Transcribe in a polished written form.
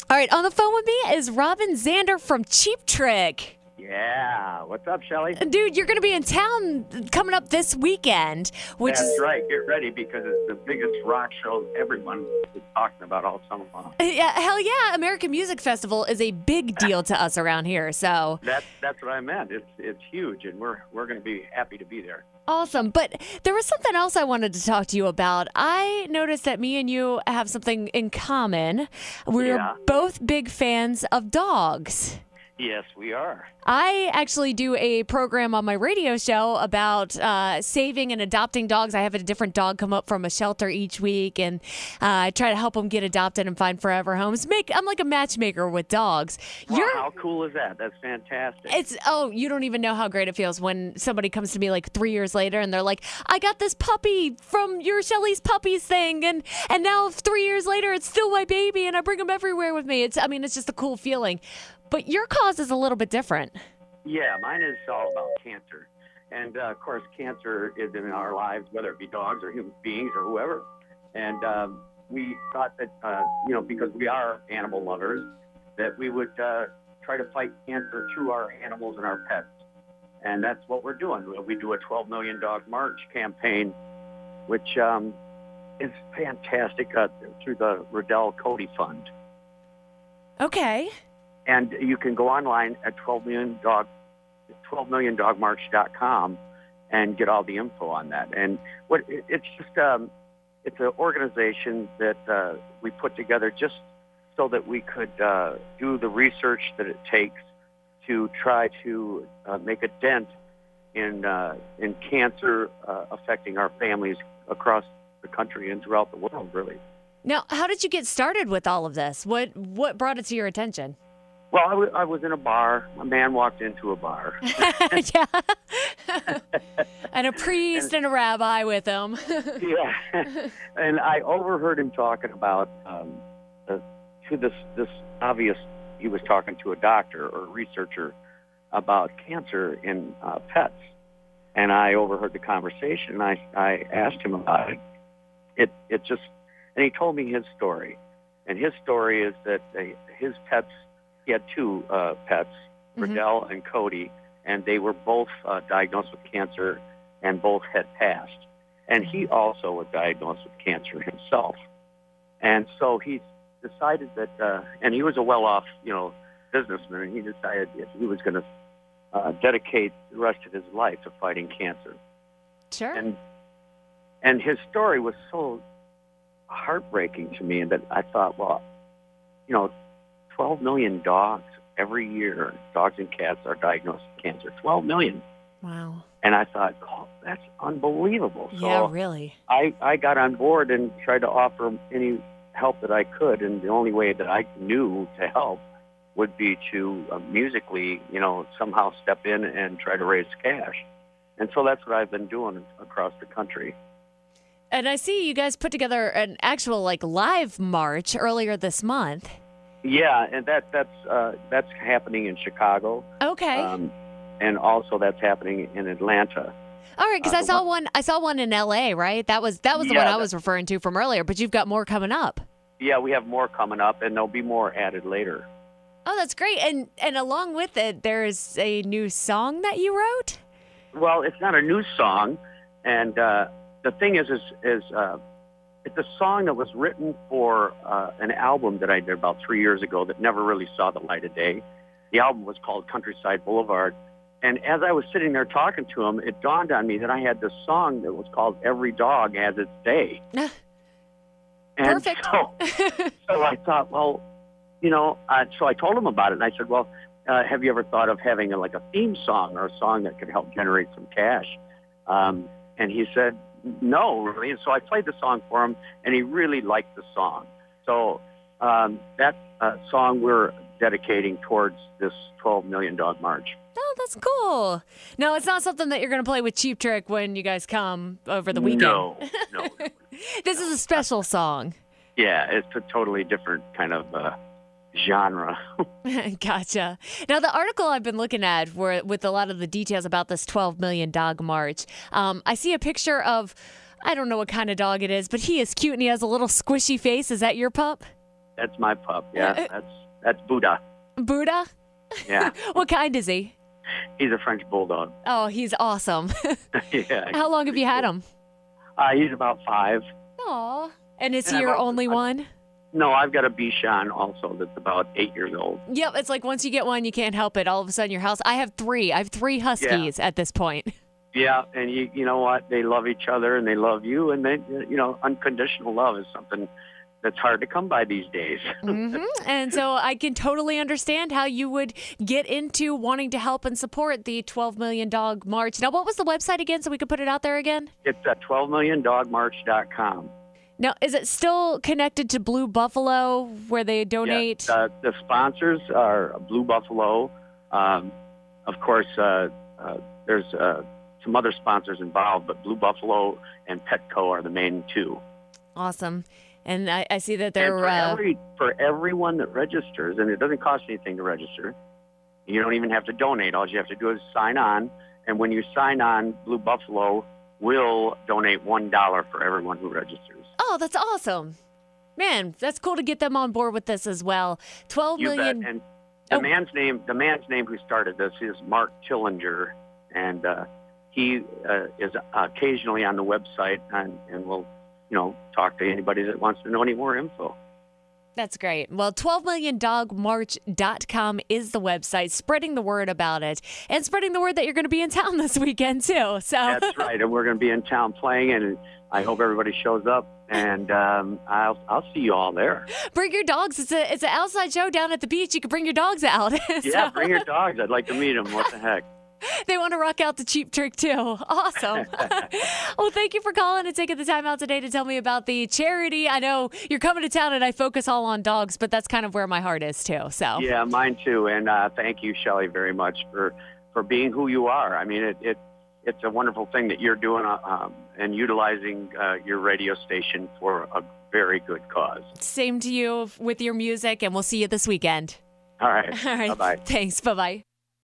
All right, on the phone with me is Robin Zander from Cheap Trick. Yeah. What's up, Shelley? Dude, you're going to be in town coming up this weekend, which That's is right. Get ready because it's the biggest rock show everyone is talking about all summer long. yeah, hell yeah, American Music Festival is a big deal to us around here. So That's what I meant. It's huge, and we're going to be happy to be there. awesome. But there was something else I wanted to talk to you about. I noticed that me and you have something in common. We're Yeah. both big fans of dogs. Yes, we are. I actually do a program on my radio show about saving and adopting dogs. I have a different dog come up from a shelter each week, and I try to help them get adopted and find forever homes. I'm like a matchmaker with dogs. Wow, how cool is that? That's fantastic. You don't even know how great it feels when somebody comes to me like 3 years later and they're like, I got this puppy from your Shelley's Puppies thing, and now 3 years later it's still my baby, and I bring him everywhere with me. It's just a cool feeling. But your cause is a little bit different. Yeah, mine is all about cancer. And, of course, cancer is in our lives, whether it be dogs or human beings or whoever. And we thought that, because we are animal lovers, that we would try to fight cancer through our animals and our pets. And that's what we're doing. We do a 12 Million Dog March campaign, which is fantastic through the Riddell Cody Fund. Okay. And you can go online at 12milliondogmarch.com and get all the info on that. And it's an organization that we put together just so that we could do the research that it takes to try to make a dent in cancer affecting our families across the country and throughout the world, really. Now, how did you get started with all of this? What brought it to your attention? Well, I was in a bar. A man walked into a bar. Yeah. And a priest and a rabbi with him. Yeah. And I overheard him talking about this obvious, he was talking to a doctor or a researcher about cancer in pets. And I overheard the conversation, and I asked him about it. And he told me his story. And his story is that his pets, he had two pets, Riddell and Cody, and they were both diagnosed with cancer, and both had passed. And he also was diagnosed with cancer himself. And so he decided that, and he was a well-off, businessman, and he decided if he was going to dedicate the rest of his life to fighting cancer. Sure. And his story was so heartbreaking to me that I thought, 12 million dogs every year, dogs and cats are diagnosed with cancer. 12 million. Wow. And I thought, that's unbelievable. Yeah, so really. I got on board and tried to offer any help that I could, and the only way that I knew to help would be to musically, somehow step in and try to raise cash. And so that's what I've been doing across the country. And I see you guys put together an actual live march earlier this month. Yeah, and that's happening in Chicago. Okay. And also that's happening in Atlanta. All right, because I saw one in L.A. Right? That was the one I was referring to from earlier. But you've got more coming up. Yeah, we have more coming up, and there'll be more added later. Oh, that's great. And along with it, there's a new song that you wrote. Well, it's not a new song, and the thing is it's a song that was written for an album that I did about 3 years ago that never really saw the light of day. The album was called Countryside Boulevard. And as I was sitting there talking to him, it dawned on me that I had this song that was called Every Dog Has Its Day. And Perfect. So I thought, so I told him about it. And I said, have you ever thought of having a theme song or a song that could help generate some cash? And he said, no, really. And so I played the song for him, and he really liked the song. So that song we're dedicating towards this 12 Million Dog March. Oh, that's cool. No, it's not something that you're going to play with Cheap Trick when you guys come over the weekend. No. This is a special song. Yeah, it's a totally different kind of genre. Gotcha. Now, the article I've been looking at with a lot of the details about this 12 Million Dog March, I see a picture of, I don't know what kind of dog it is, but he is cute and he has a little squishy face. Is that your pup? That's my pup. Yeah, that's Buddha. Buddha? Yeah. What kind is he? He's a French bulldog. Oh, he's awesome. Yeah. How long have you had him? He's about 5. Aw. And is And he your only one? No, I've got a Bichon also that's about 8 years old. Yep, it's like once you get one, you can't help it. All of a sudden, your house. I have 3. I have 3 huskies at this point. Yeah, and you know what? They love each other and they love you, and they, unconditional love is something that's hard to come by these days. And so I can totally understand how you would get into wanting to help and support the 12 Million Dog March. Now, what was the website again so we could put it out there again? It's at 12milliondogmarch.com. Now, is it still connected to Blue Buffalo where they donate? Yes, the sponsors are Blue Buffalo. Of course, there's some other sponsors involved, but Blue Buffalo and Petco are the main 2. Awesome. And I see that they're... For everyone that registers, and it doesn't cost anything to register, you don't even have to donate. All you have to do is sign on. And when you sign on, Blue Buffalo will donate $1 for everyone who registers. Oh, that's awesome. Man, that's cool to get them on board with this as well. 12 million. Bet. And the man's name who started this is Mark Tillinger, and he is occasionally on the website and will talk to anybody that wants to know any more info. That's great. Well, 12milliondogmarch.com is the website, spreading the word about it and spreading the word that you're going to be in town this weekend, too. So That's right. And we're going to be in town playing, and I hope everybody shows up, and I'll see you all there. Bring your dogs. It's an outside show down at the beach. You can bring your dogs out. Yeah, bring your dogs. I'd like to meet them. What the heck? They want to rock out the Cheap Trick, too. Awesome. Well, thank you for calling and taking the time out today to tell me about the charity. I know you're coming to town, and I focus all on dogs, but that's kind of where my heart is, too. So yeah, mine, too. And thank you, Shelley, very much for being who you are. I mean, it's a wonderful thing that you're doing and utilizing your radio station for a very good cause. Same to you with your music, and we'll see you this weekend. All right. All right. Bye-bye. Thanks. Bye-bye.